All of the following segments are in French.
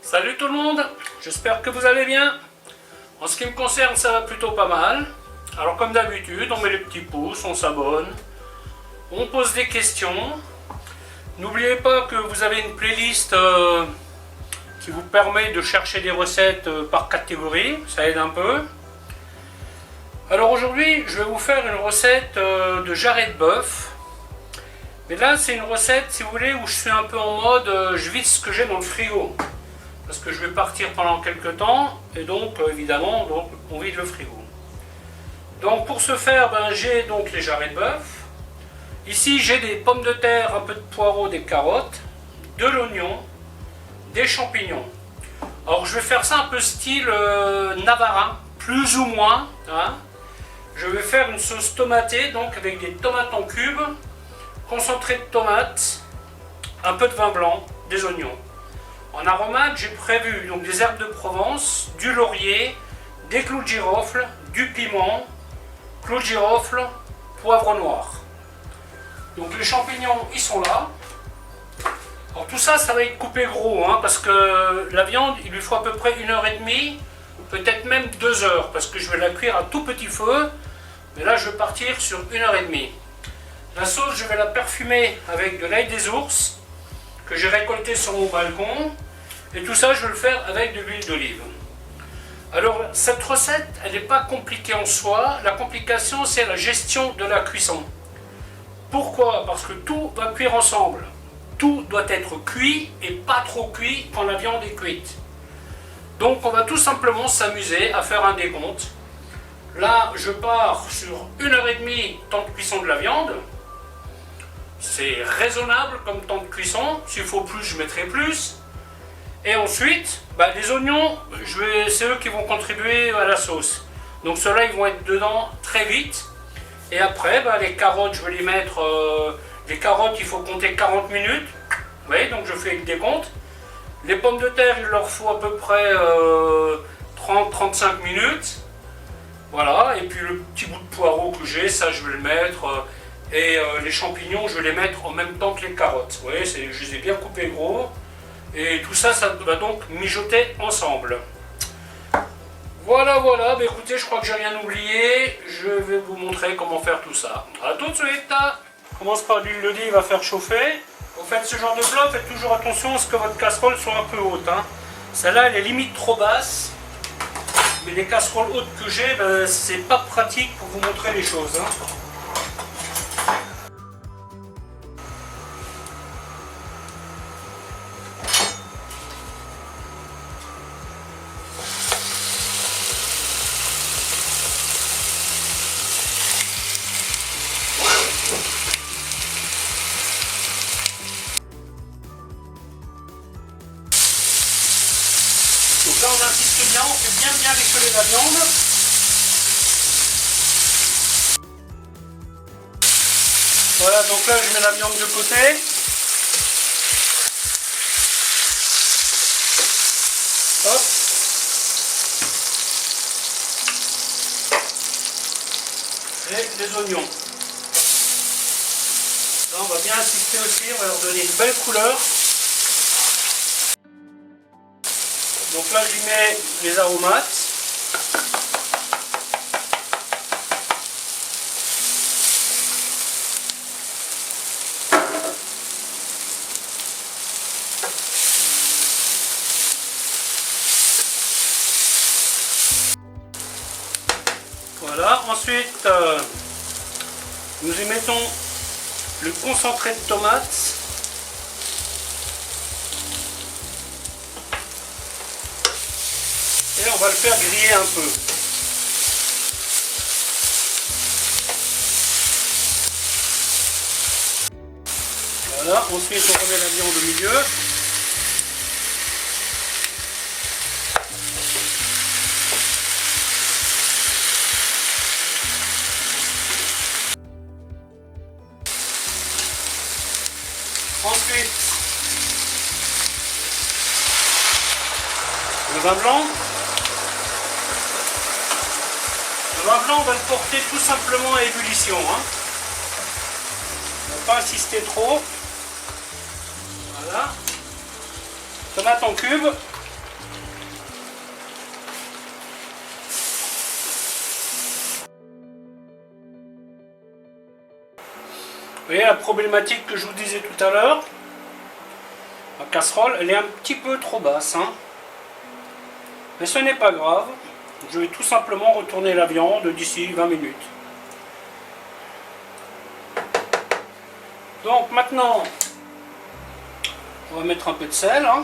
Salut tout le monde, j'espère que vous allez bien. En ce qui me concerne, ça va plutôt pas mal. Alors comme d'habitude, on met les petits pouces, on s'abonne, on pose des questions. N'oubliez pas que vous avez une playlist qui vous permet de chercher des recettes par catégorie, ça aide un peu. Alors aujourd'hui, je vais vous faire une recette de jarret de bœuf. Mais là, c'est une recette, si vous voulez, où je suis un peu en mode, je vide ce que j'ai dans le frigo. Parce que je vais partir pendant quelques temps, et donc, évidemment, on vide le frigo. Donc, pour ce faire, j'ai donc les jarrets de bœuf. Ici, j'ai des pommes de terre, un peu de poireaux, des carottes, de l'oignon, des champignons. Alors, je vais faire ça un peu style navarin, plus ou moins. Hein. Je vais faire une sauce tomatée, donc avec des tomates en cubes, concentré de tomates, un peu de vin blanc, des oignons. En aromate, j'ai prévu donc des herbes de Provence, du laurier, des clous de girofle, du piment, clous de girofle, poivre noir. Donc les champignons, ils sont là. Alors tout ça, ça va être coupé gros, hein, parce que la viande, il lui faut à peu près 1h30, peut-être même 2 heures, parce que je vais la cuire à tout petit feu. Mais là, je vais partir sur 1h30. La sauce, je vais la parfumer avec de l'ail des ours, que j'ai récolté sur mon balcon. Et tout ça, je vais le faire avec de l'huile d'olive. Alors, cette recette, elle n'est pas compliquée en soi. La complication, c'est la gestion de la cuisson. Pourquoi? Parce que tout va cuire ensemble. Tout doit être cuit et pas trop cuit quand la viande est cuite. Donc, on va tout simplement s'amuser à faire un décompte. Là, je pars sur 1h30 temps de cuisson de la viande. C'est raisonnable comme temps de cuisson. S'il faut plus, je mettrai plus. Et ensuite, les oignons, c'est eux qui vont contribuer à la sauce. Donc ceux-là, ils vont être dedans très vite. Et après, les carottes, je vais les mettre... les carottes, il faut compter 40 minutes. Vous voyez, donc je fais le décompte. Les pommes de terre, il leur faut à peu près 30-35 minutes. Voilà, et puis le petit bout de poireau que j'ai, ça je vais le mettre. Et les champignons, je vais les mettre en même temps que les carottes. Vous voyez, je les ai bien coupés gros. Et tout ça, ça va donc mijoter ensemble. Voilà, écoutez, je crois que j'ai rien oublié. Je vais vous montrer comment faire tout ça. A tout de suite. On commence par l'huile d'olive à faire chauffer. Vous faites ce genre de plat, faites toujours attention à ce que votre casserole soit un peu haute. Hein. Celle-là, elle est limite trop basse. Mais les casseroles hautes que j'ai, c'est pas pratique pour vous montrer les choses. Hein. Donc là on insiste bien, on fait bien récoller la viande. Voilà, donc là je mets la viande de côté. Hop. Et les oignons. Là on va bien insister aussi, on va leur donner une belle couleur. Donc là, j'y mets les aromates. Voilà, ensuite, nous y mettons le concentré de tomates. Et on va le faire griller un peu. Voilà, ensuite on remet la viande au milieu. Ensuite, le vin blanc. Le vin blanc, on va le porter tout simplement à ébullition. Hein. On ne va pas insister trop. Voilà. Tomate en cubes. voyez la problématique que je vous disais tout à l'heure. La casserole, elle est un petit peu trop basse, hein. Mais ce n'est pas grave. Je vais tout simplement retourner la viande d'ici 20 minutes. Donc maintenant, on va mettre un peu de sel. Hein.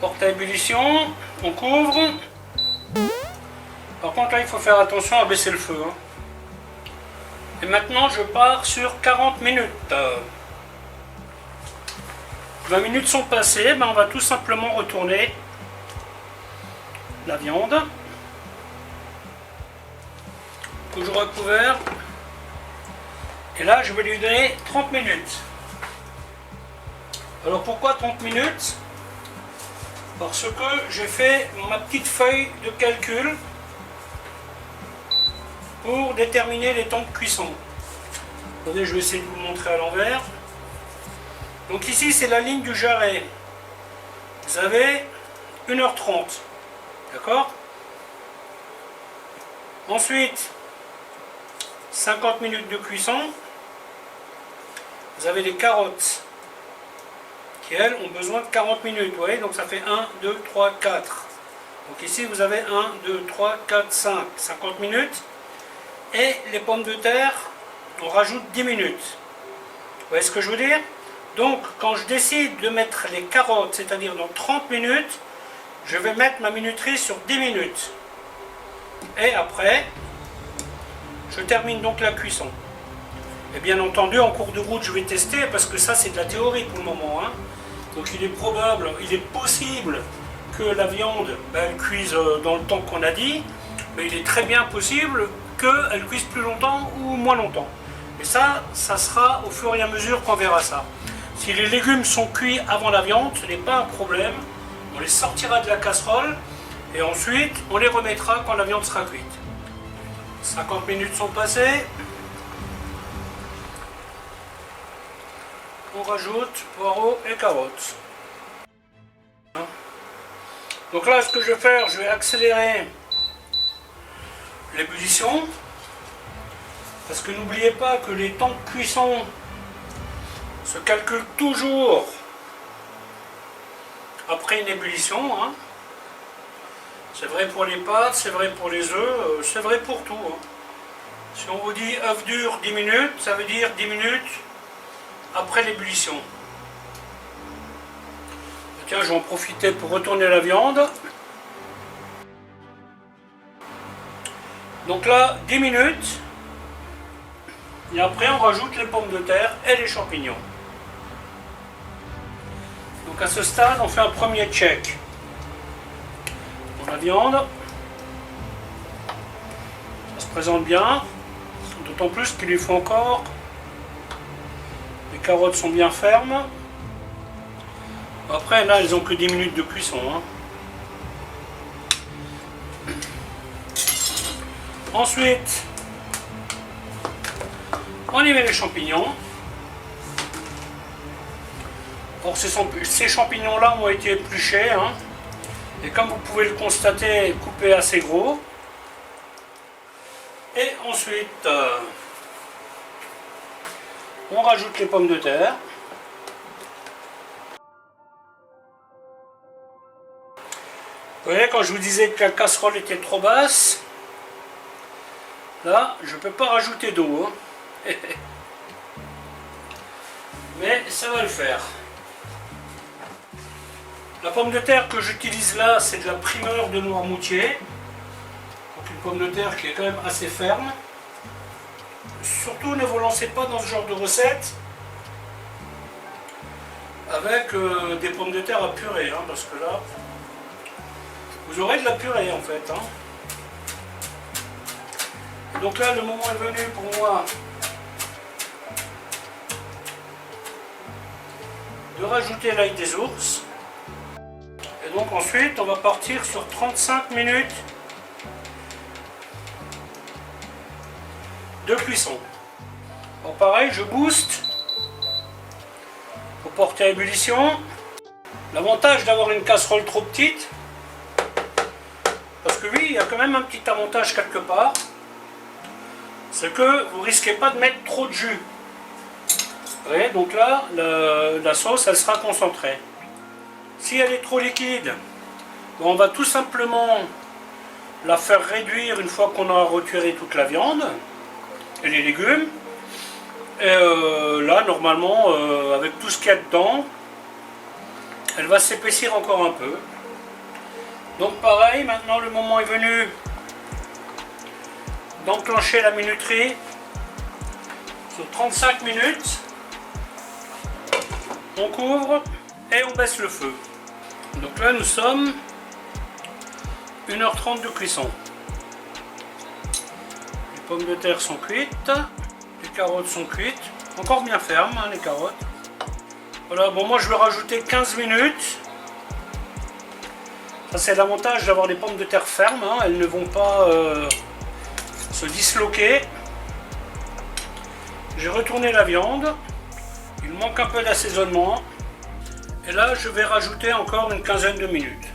Porte à ébullition, on couvre. Par contre là, il faut faire attention à baisser le feu. Hein. Et maintenant, je pars sur 40 minutes. 20 minutes sont passées, ben on va tout simplement retourner la viande. Toujours à couvert. Et là, je vais lui donner 30 minutes. Alors pourquoi 30 minutes? Parce que j'ai fait ma petite feuille de calcul pour déterminer les temps de cuisson. Attendez, je vais essayer de vous montrer à l'envers. Donc ici, c'est la ligne du jarret. Vous avez 1h30. D'accord? Ensuite, 50 minutes de cuisson. Vous avez les carottes qui, elles, ont besoin de 40 minutes. Vous voyez, donc ça fait 1, 2, 3, 4. Donc ici, vous avez 1, 2, 3, 4, 5. 50 minutes. Et les pommes de terre, on rajoute 10 minutes. Vous voyez ce que je veux dire? Donc, quand je décide de mettre les carottes, c'est-à-dire dans 30 minutes, je vais mettre ma minuterie sur 10 minutes. Et après, je termine donc la cuisson. Et bien entendu, en cours de route, je vais tester, parce que ça, c'est de la théorie pour le moment. Hein. Donc, il est possible que la viande, elle cuise dans le temps qu'on a dit, mais il est très bien possible qu'elle cuise plus longtemps ou moins longtemps. Et ça sera au fur et à mesure qu'on verra ça. Si les légumes sont cuits avant la viande, ce n'est pas un problème. On les sortira de la casserole et ensuite on les remettra quand la viande sera cuite. 50 minutes sont passées. On rajoute poireaux et carottes. Donc là, ce que je vais faire, je vais accélérer l'ébullition. Parce que n'oubliez pas que les temps de cuisson se calculent toujours après une ébullition. Hein. C'est vrai pour les pâtes, c'est vrai pour les œufs, c'est vrai pour tout. Hein. Si on vous dit œuf dur 10 minutes, ça veut dire 10 minutes après l'ébullition. Tiens, je vais en profiter pour retourner la viande. Donc là, 10 minutes. Et après, on rajoute les pommes de terre et les champignons. Donc à ce stade, on fait un premier check. Pour la viande, ça se présente bien. D'autant plus qu'il lui faut encore. Les carottes sont bien fermes. Après, là, elles ont que 10 minutes de cuisson. Hein. Ensuite, on y met les champignons. Or, ces champignons-là ont été épluchés. Hein, et comme vous pouvez le constater, coupés assez gros. Et ensuite, on rajoute les pommes de terre. Vous voyez, quand je vous disais que la casserole était trop basse, là, je ne peux pas rajouter d'eau. Hein. Mais ça va le faire. La pomme de terre que j'utilise là, c'est de la primeur de Noirmoutier. Donc une pomme de terre qui est quand même assez ferme. Surtout ne vous lancez pas dans ce genre de recette avec des pommes de terre à purée, hein, parce que là, vous aurez de la purée en fait. Hein. Donc là, le moment est venu pour moi de rajouter l'ail des ours. Et donc ensuite, on va partir sur 35 minutes de cuisson. Bon, pareil, je booste pour porter à ébullition. L'avantage d'avoir une casserole trop petite, parce que oui, il y a quand même un petit avantage quelque part, c'est que vous risquez pas de mettre trop de jus. Vous voyez, donc là, la sauce, elle sera concentrée. Si elle est trop liquide, on va tout simplement la faire réduire une fois qu'on aura retiré toute la viande et les légumes. Et là, normalement, avec tout ce qu'il y a dedans, elle va s'épaissir encore un peu. Donc pareil, maintenant le moment est venu d'enclencher la minuterie sur 35 minutes. On couvre et on baisse le feu. Donc là nous sommes 1h30 de cuisson. Les pommes de terre sont cuites, les carottes sont cuites, encore bien fermes hein, les carottes. Voilà, bon moi je vais rajouter 15 minutes. Ça c'est l'avantage d'avoir des pommes de terre fermes, hein, elles ne vont pas se disloquer. J'ai retourné la viande, il manque un peu d'assaisonnement. Et là je vais rajouter encore une quinzaine de minutes.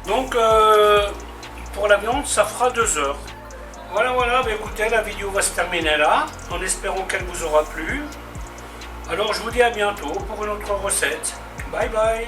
Donc pour la viande ça fera 2 heures. Voilà, bah, écoutez, la vidéo va se terminer là, en espérant qu'elle vous aura plu. Alors je vous dis à bientôt pour une autre recette. Bye bye.